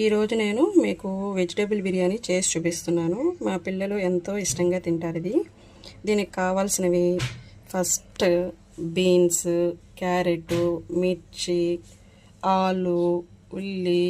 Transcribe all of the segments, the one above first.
ఈరోజు నేను మీకు వెజిటేబుల్ బిర్యానీ చేసి చూపిస్తున్నాను. మా పిల్లలు ఎంతో ఇష్టంగా తింటారు ఇది. దీనికి కావాల్సినవి ఫస్ట్ బీన్స్, క్యారెట్, మిర్చి, ఆలు, ఉల్లి,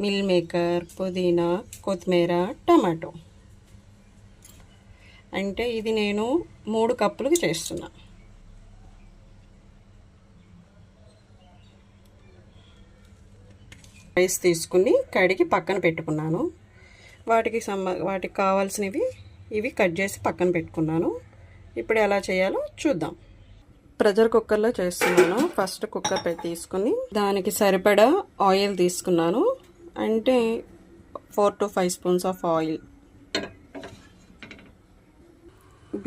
మిల్ మేకర్, పుదీనా, కొత్తిమీర, టమాటో. అంటే ఇది నేను 3 కప్పులకు చేస్తున్నా. రైస్ తీసుకుని కడిగి పక్కన పెట్టుకున్నాను. వాటికి కావాల్సినవి ఇవి కట్ చేసి పక్కన పెట్టుకున్నాను. ఇప్పుడు ఎలా చేయాలో చూద్దాం. ప్రెషర్ కుక్కర్లో చేస్తున్నాను. ఫస్ట్ కుక్కర్ తీసుకుని దానికి సరిపడా ఆయిల్ తీసుకున్నాను. అంటే 4 to 5 spoons of oil.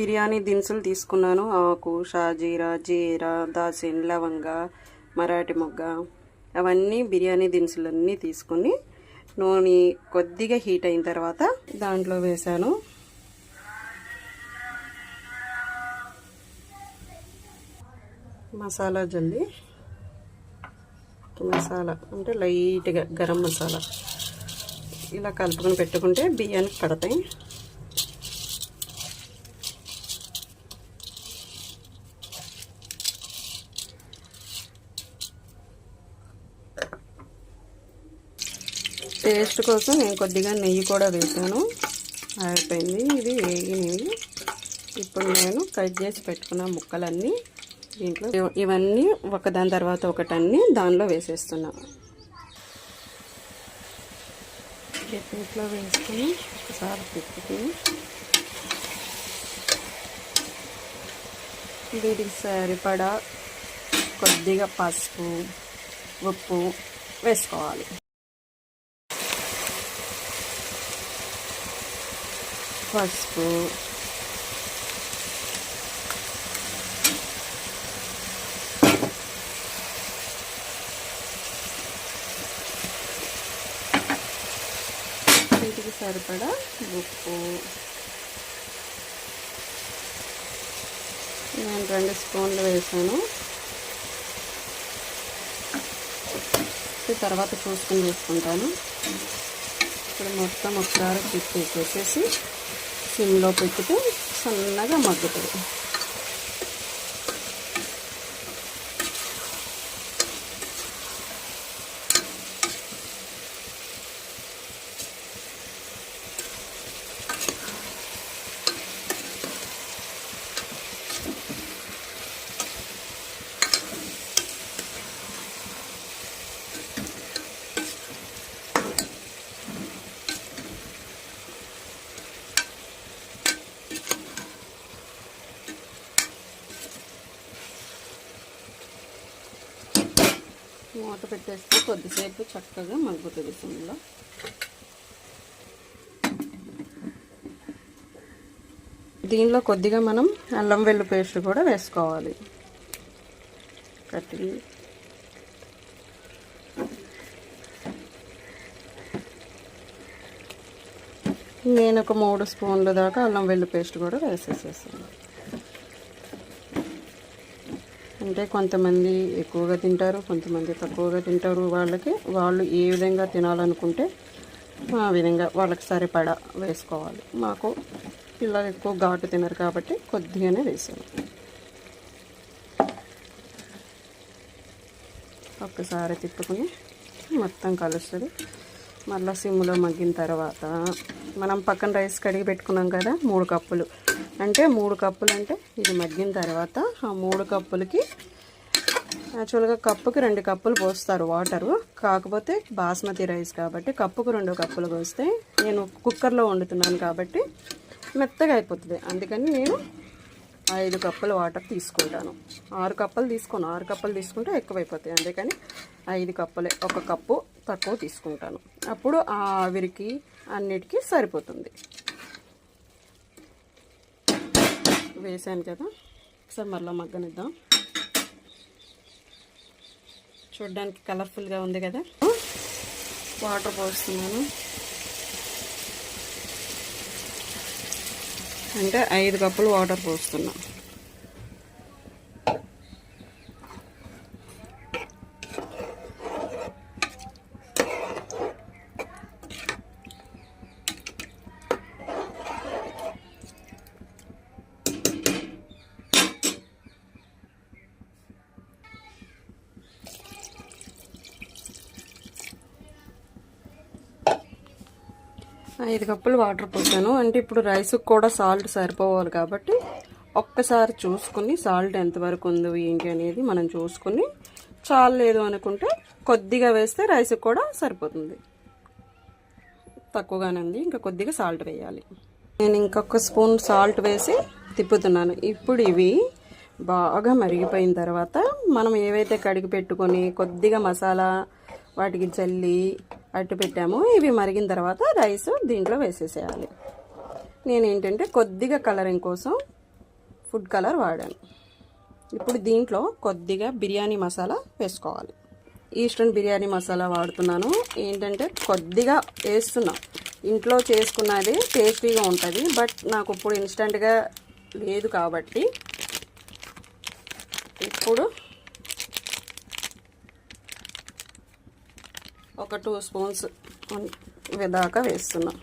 Biryani దినుసులు తీసుకున్నాను. ఆకు, షాజీరా, జీరా, దాల్చిన, లవంగ, మరాఠీ మొగ్గ, అవన్నీ బిర్యానీ దినుసులన్నీ తీసుకుని నూనె కొద్దిగా హీట్ అయిన తర్వాత దాంట్లో వేసాను. మసాలా జల్లి, మసాలా అంటే లైట్గా గరం మసాలా ఇలా కలుపుకొని పెట్టుకుంటే బియ్యానికి పడతాయి. టేస్ట్ కోసం నేను కొద్దిగా నెయ్యి కూడా వేసాను. అయిపోయింది. ఇది వేగినవి. ఇప్పుడు నేను కట్ చేసి పెట్టుకున్న ముక్కలన్నీ దీంట్లో ఇవన్నీ ఒకదాని తర్వాత ఒకటన్నీ దానిలో వేసేస్తున్నా. దీంట్లో వేసుకుని ఒకసారి తిప్పుకుని వీటికి సరిపడా కొద్దిగా పసుపు, ఉప్పు వేసుకోవాలి. పసుపు, వీటికి సరిపడా ఉప్పు. నేను 2 స్పూన్లు వేసాను. తర్వాత చూసుకుని వేసుకుంటాను. ఇప్పుడు మొత్తం ఒకసారి తిప్పేసేసి సిమ్లో పెట్టుతూ సన్నగా మగ్గుతుంది. మూత పెట్టేస్తే కొద్దిసేపు చక్కగా మగ్గుతుంది సిమ్లో. దీనిలో కొద్దిగా మనం అల్లం వెల్లుల్లి పేస్ట్ కూడా వేసుకోవాలి. కట్టి నేను ఒక 3 స్పూన్ల దాకా అల్లం వెల్లుల్లి పేస్ట్ కూడా వేసేసేస్తాను. అంటే కొంతమంది ఎక్కువగా తింటారు, కొంతమంది తక్కువగా తింటారు. వాళ్ళు ఏ విధంగా తినాలనుకుంటే ఆ విధంగా వాళ్ళకి సరిపడా వేసుకోవాలి. మాకు పిల్లలు ఎక్కువ ఘాటు తినరు కాబట్టి కొద్దిగానే వేసాను. ఒక్కసారి తిప్పుకుని మొత్తం కలుస్తుంది. మళ్ళీ సిమ్లో మగ్గిన తర్వాత మనం పక్కన రైస్ కడిగి పెట్టుకున్నాం కదా 3 కప్పులు. అంటే 3 కప్పులు అంటే ఇది మగ్గిన తర్వాత ఆ 3 కప్పులకి యాక్చువల్గా కప్పుకి 2 కప్పులు పోస్తారు వాటరు. కాకపోతే బాస్మతి రైస్ కాబట్టి కప్పుకు 2 కప్పులు పోస్తే నేను కుక్కర్లో వండుతున్నాను కాబట్టి మెత్తగా అయిపోతుంది. అందుకని నేను 5 కప్పుల వాటర్ తీసుకుంటాను. 6 కప్పులు తీసుకోను. 6 కప్పులు తీసుకుంటే ఎక్కువైపోతాయి. అందుకని 5 కప్పులే, 1 కప్పు తక్కువ తీసుకుంటాను. అప్పుడు ఆ ఆవిరికి అన్నిటికీ సరిపోతుంది. వేసాను కదా, ఒకసారి మళ్ళీ మగ్గనిద్దాం. చూడడానికి కలర్ఫుల్గా ఉంది కదా. వాటర్ పోస్తున్నాను. అంటే 5 కప్పులు వాటర్ పోస్తున్నా. 5 కప్పులు వాటర్ పోసాను. అంటే ఇప్పుడు రైస్కి కూడా సాల్ట్ సరిపోవాలి కాబట్టి ఒక్కసారి చూసుకుని సాల్ట్ ఎంతవరకు ఉందో ఏంటి అనేది మనం చూసుకుని, చాలేదు అనుకుంటే కొద్దిగా వేస్తే రైస్కి కూడా సరిపోతుంది. తక్కువగానే ఉంది, ఇంకా కొద్దిగా సాల్ట్ వేయాలి. నేను ఇంకొక స్పూన్ సాల్ట్ వేసి తిప్పుతున్నాను. ఇప్పుడు ఇవి బాగా మరిగిపోయిన తర్వాత మనం ఏవైతే కడిగి పెట్టుకొని కొద్దిగా మసాలా వాటికి చల్లి అట్టు పెట్టామో ఇవి మరిగిన తర్వాత రైస్ దీంట్లో వేసేసేయాలి. నేనేంటంటే కొద్దిగా కలరింగ్ కోసం ఫుడ్ కలర్ వాడాను. ఇప్పుడు దీంట్లో కొద్దిగా బిర్యానీ మసాలా వేసుకోవాలి. ఈస్టర్న్ బిర్యానీ మసాలా వాడుతున్నాను. ఏంటంటే కొద్దిగా వేస్తున్నాం, ఇంట్లో చేసుకున్నది టేస్టీగా ఉంటుంది. బట్ నాకు ఇప్పుడు ఇన్స్టెంట్గా లేదు కాబట్టి ఇప్పుడు ఒక 2 స్పూన్స్ దాకా వేస్తున్నాం.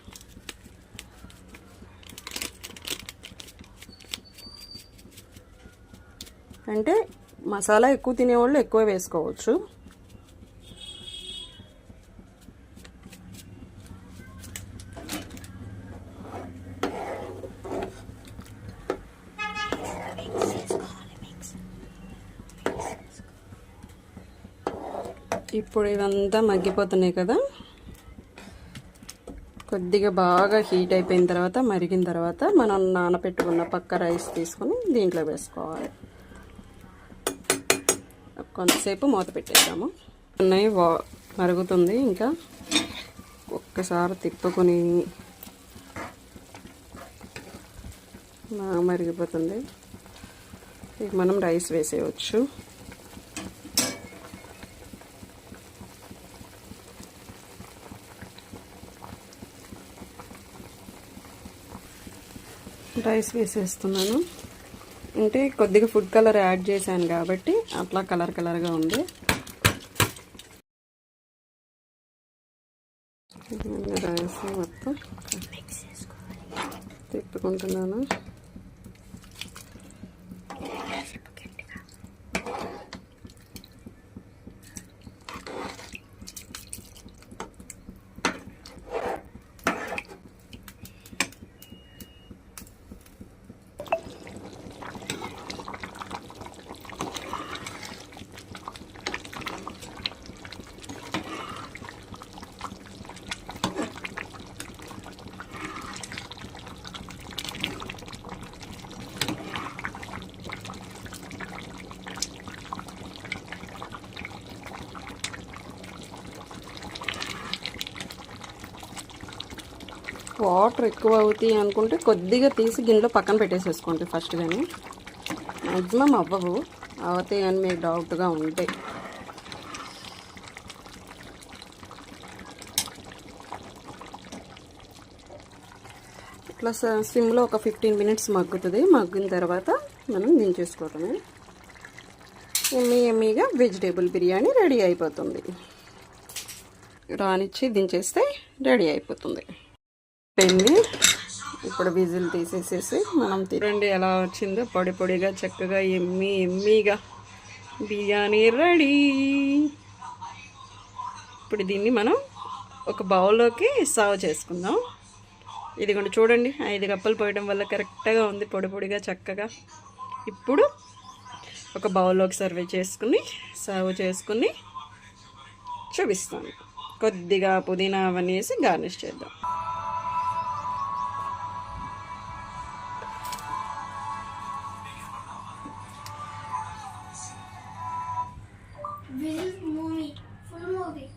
అంటే మసాలా ఎక్కువ తినేవాళ్ళు ఎక్కువ వేసుకోవచ్చు. ఇప్పుడు ఇవంతా మగ్గిపోతున్నాయి కదా, కొద్దిగా బాగా హీట్ అయిపోయిన తర్వాత మరిగిన తర్వాత మనం నానబెట్టుకున్న పక్క రైస్ తీసుకొని దీంట్లో వేసుకోవాలి. కొంతసేపు మూత పెట్టేద్దాము. అన్నయ్య మరుగుతుంది, ఇంకా ఒక్కసారి తిప్పుకొని బాగా మరిగిపోతుంది. ఇక మనం రైస్ వేసేయచ్చు. రైస్ వేసేస్తున్నాను. అంటే కొద్దిగా ఫుడ్ కలర్ యాడ్ చేశాను కాబట్టి అట్లా కలర్గా ఉంది. రైస్ మొత్తం తిప్పుకుంటున్నాను. వాటర్ ఎక్కువ అవుతాయి అనుకుంటే కొద్దిగా తీసి గిన్నెలో పక్కన పెట్టేసేసుకోండి ఫస్ట్. కానీ మ్యాక్సిమం అవ్వవు, అవుతాయి అని మీకు డౌట్గా ఉంటే. ఇట్లా సిమ్లో ఒక 15 మినిట్స్ మగ్గుతుంది. మగ్గిన తర్వాత మనం దించేసుకోవటమే. ఎమ్మీగా వెజిటేబుల్ బిర్యానీ రెడీ అయిపోతుంది. రానిచ్చి దించేస్తే రెడీ అయిపోతుంది. పెళ్ళి ఇప్పుడు విజిల్ తీసేసేసి మనం తినండి ఎలా వచ్చిందో. పొడి పొడిగా చక్కగా ఎమ్మీగా బిర్యానీ రెడీ. ఇప్పుడు దీన్ని మనం ఒక బౌల్లోకి సర్వ్ చేసుకుందాం. ఇదిగోండి చూడండి, 5 కప్పులు పోయడం వల్ల కరెక్ట్గా ఉంది, పొడి పొడిగా చక్కగా. ఇప్పుడు ఒక బౌల్లోకి సర్వ్ చేసుకుని చూపిస్తాను. కొద్దిగా పుదీనా అవన్నీ వేసి గార్నిష్ చేద్దాం. Visit full movie.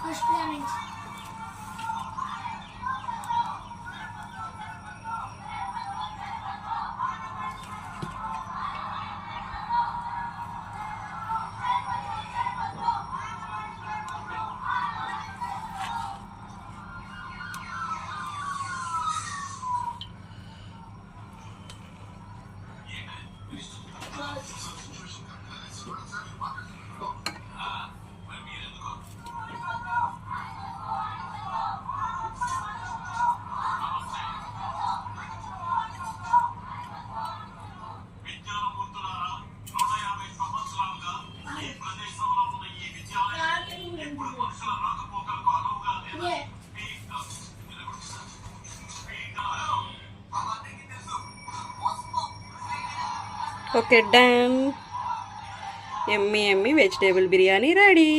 First planning. Okay done. ఎమ్మి ఎమ్మి వెజిటేబుల్ బిర్యానీ రెడీ.